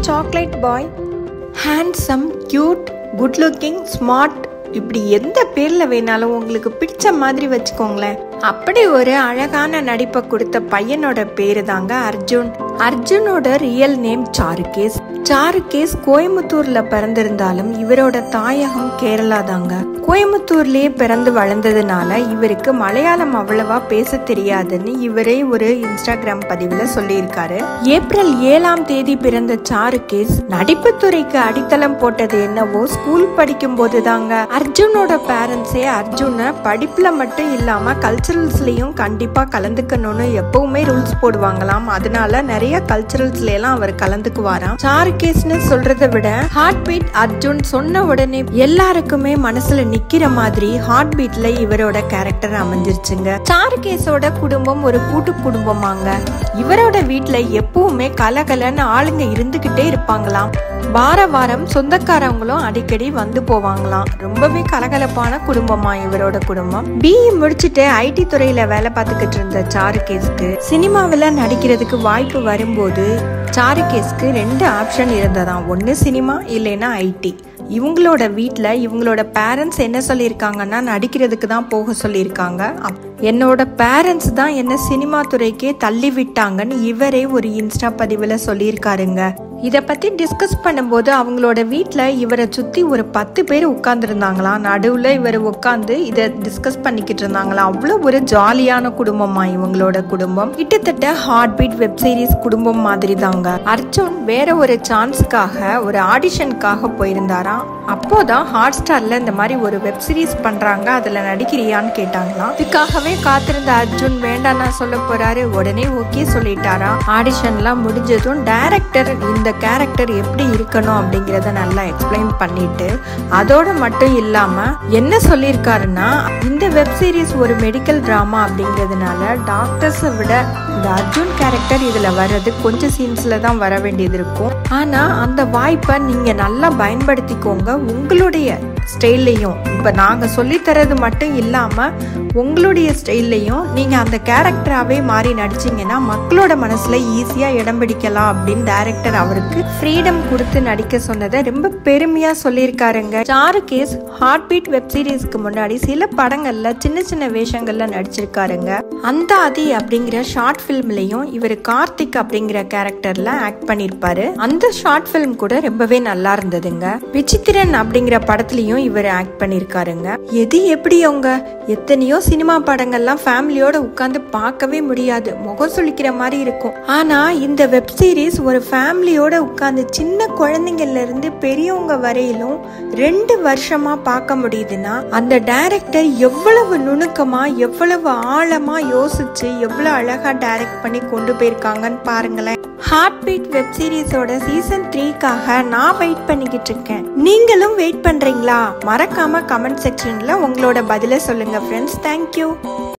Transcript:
Chocolate boy. Handsome, cute, good looking, smart, இப்படி எந்த பேர்ல வேணாலும் உங்களுக்கு பிடிச்ச மாதிரி வச்சுக்கோங்களேன். அப்படி ஒரு அழகான நடிப்பை கொடுத்த பையனோட பேரு தாங்க அர்ஜுன். அர்ஜுனோட ரியல் நேம் சாருகேஸ். சாருகேஸ் கோயம்புத்தூர்ல பிறந்திருந்தாலும் இவரோட தாயகம் கேரளா தாங்க. கோயம்புத்தூர்லயே பிறந்து வளர்ந்ததுனால இவருக்கு மலையாளம் அவ்வளவா பேச தெரியாதுன்னு இவரே ஒரு இன்ஸ்டாகிராம் பதிவுல சொல்லியிருக்காரு. ஏப்ரல் 7ஆம் தேதி பிறந்த சாருகேஸ் நடிப்புத்துறைக்கு அடித்தளம் போட்டது என்னவோ ஸ்கூல் படிக்கும் போது தாங்க. அர்ஜுனோட பேரண்ட்ஸே அர்ஜுனை படிப்புல மட்டும் இல்லாம கல்ச்சரல்ஸ்லயும் கண்டிப்பா கலந்துக்கணும்னு எப்பவுமே ரூல்ஸ் போடுவாங்களாம். அதனால நிறைய கல்ச்சரல்ஸ்ல எல்லாம் அவர் கலந்துக்குவாராம். சாருகேஸ்னு சொல்றதை விட ஹார்ட் பீட் அர்ஜுன் சொன்ன உடனே எல்லாருக்குமே மனசுல நிக்கிற மாதிரி ஹார்ட் பீட்ல இவரோட கேரக்டர் அமைஞ்சிருச்சுங்க. சாருகேஸோட குடும்பம் ஒரு கூட்டு குடும்பமாங்க. இவரோட வீட்டுல எப்பவுமே கலகலன்னு ஆளுங்க இருந்துகிட்டே இருப்பாங்களாம். வார வாரம் சொந்தக்காரவங்களும் அடிக்கடி வந்து போவாங்களாம். ரொம்பவே கலகலப்பான குடும்பமா இவரோட குடும்பம். பிஇ முடிச்சுட்டு ஐடி துறையில வேலை பார்த்துக்கிட்டு இருந்த சாருகேஸ்க்கு சினிமாவில நடிக்கிறதுக்கு வாய்ப்பு வரும்போது சாருகேஸ்க்கு 2 ஆப்ஷன் இருந்ததாம். ஒன்னு சினிமா, இல்லைன்னா ஐடி. இவங்களோட வீட்டுல இவங்களோட பேரண்ட்ஸ் என்ன சொல்லியிருக்காங்கன்னா நடிக்கிறதுக்கு தான் போக சொல்லியிருக்காங்க. என்னோட பேரண்ட்ஸ் தான் என்ன சினிமா துறைக்கே தள்ளி விட்டாங்கன்னு இவரே ஒரு இன்ஸ்டா பதிவுல சொல்லியிருக்காருங்க. இத பத்தி டிஸ்கஸ் பண்ணும்போது அவங்களோட வீட்டுல இவரை சுத்தி ஒரு 10 பேர் உட்கார்ந்து இருந்தாங்களாம். நடுவுல இவர் உட்கார்ந்து இத டிஸ்கஸ் பண்ணிக்கிட்டு இருந்தாங்களாம். அவ்வளவு ஒரு ஜாலியான குடும்பமா இவங்களோட குடும்பம். கிட்டத்தட்ட ஹார்ட் பீட் வெப் சீரிஸ் குடும்பம் மாதிரி தாங்க. அர்ஜுன் வேற ஒரு சான்ஸ்க்காக ஒரு ஆடிஷனுக்காக போயிருந்தாராம். அப்போதான் ஹாட் ஸ்டார்ல இந்த மாதிரி ஒரு வெப் சீரிஸ் பண்றாங்க, அதுல நடிக்கிறியான்னு கேட்டாங்களாம். இதுக்காகவே காத்திருந்த அர்ஜுன் வேண்டாம் நான் சொல்ல போறாரு. உடனே ஓகே சொல்லிட்டாரா. ஆடிஷன்லாம் முடிஞ்சதும் டைரக்டர் இந்த கேரக்டர் எப்படி இருக்கணும் அப்படிங்கறத நல்லா எக்ஸ்பிளைன் பண்ணிட்டு அதோட மட்டும் இல்லாம என்ன சொல்லியிருக்காருன்னா இந்த வெப் சீரிஸ் ஒரு மெடிக்கல் டிராமா அப்படிங்கிறதுனால டாக்டர்ஸை விட இந்த அர்ஜுன் கேரக்டர் இதுல வர்றது கொஞ்சம் சீன்ஸ்ல தான் வர வேண்டியது இருக்கும். ஆனா அந்த வாய்ப்பை நீங்க நல்லா பயன்படுத்திக்கோங்க. உங்களுடைய ஸ்டைல்லையும் இப்ப நாங்க சொல்லி தரது மட்டும் இல்லாம உங்களுடைய ஸ்டைல்லையும் நீங்க அந்த கேரக்டராவே மாறி நடிச்சீங்கன்னா மக்களோட மனசுல ஈஸியா இடம் பிடிக்கலாம் அப்படின்னு டைரக்டர் அவருக்கு ஃப்ரீடம் கொடுத்து நடிக்க சொன்னதை ரொம்ப பெருமையா சொல்லியிருக்காருங்க. சாருகேஸ் ஹார்ட் பீட் வெப் சீரிஸ்க்கு முன்னாடி சில படங்கள்ல சின்ன சின்ன வேஷங்கள்ல நடிச்சிருக்காருங்க. அந்த ஆதி அப்படிங்கிற ஷார்ட் பிலிம்லயும் இவர் கார்த்திக் அப்படிங்கிற கேரக்டர்ல ஆக்ட் பண்ணிருப்பாரு. அந்த ஷார்ட் பிலிம் கூட ரொம்பவே நல்லா இருந்ததுங்க. விசித்திரன் அப்படிங்கிற படத்துலயும் இவர் ஆக்ட் பண்ணிருக்காருங்க. எது எப்படி அவங்க எத்தனையோ சினிமா படங்கள்லாம் ஃபேமிலியோட உட்கார்ந்து பார்க்கவே முடியாது, முகம் சுளிக்கிற மாதிரி இருக்கும். ஆனா இந்த வெப் சீரிஸ் ஒரு ஃபேமிலியோட உட்கார்ந்து சின்ன குழந்தைங்கள்ல இருந்து பெரியவங்க வரையிலும் 2 வருஷமா பார்க்க முடியுதுன்னா அந்த டைரக்டர் எவ்வளவு நுணுக்கமா எவ்வளவு ஆழமா யோசிச்சு எவ்வளவு அழகா டைரக்ட் பண்ணி கொண்டு போயிருக்காங்கன்னு பாருங்களேன். ஹார்ட் பீட் வெப் சீரிஸோட சீசன் 3க்காக நான் வெயிட் பண்ணிக்கிட்டு இருக்கேன். நீங்களும் வெயிட் பண்றீங்களா? மறக்காம கமெண்ட் செக்ஷன்ல உங்களோட பதில சொல்லுங்க ஃப்ரெண்ட்ஸ். தேங்க்யூ.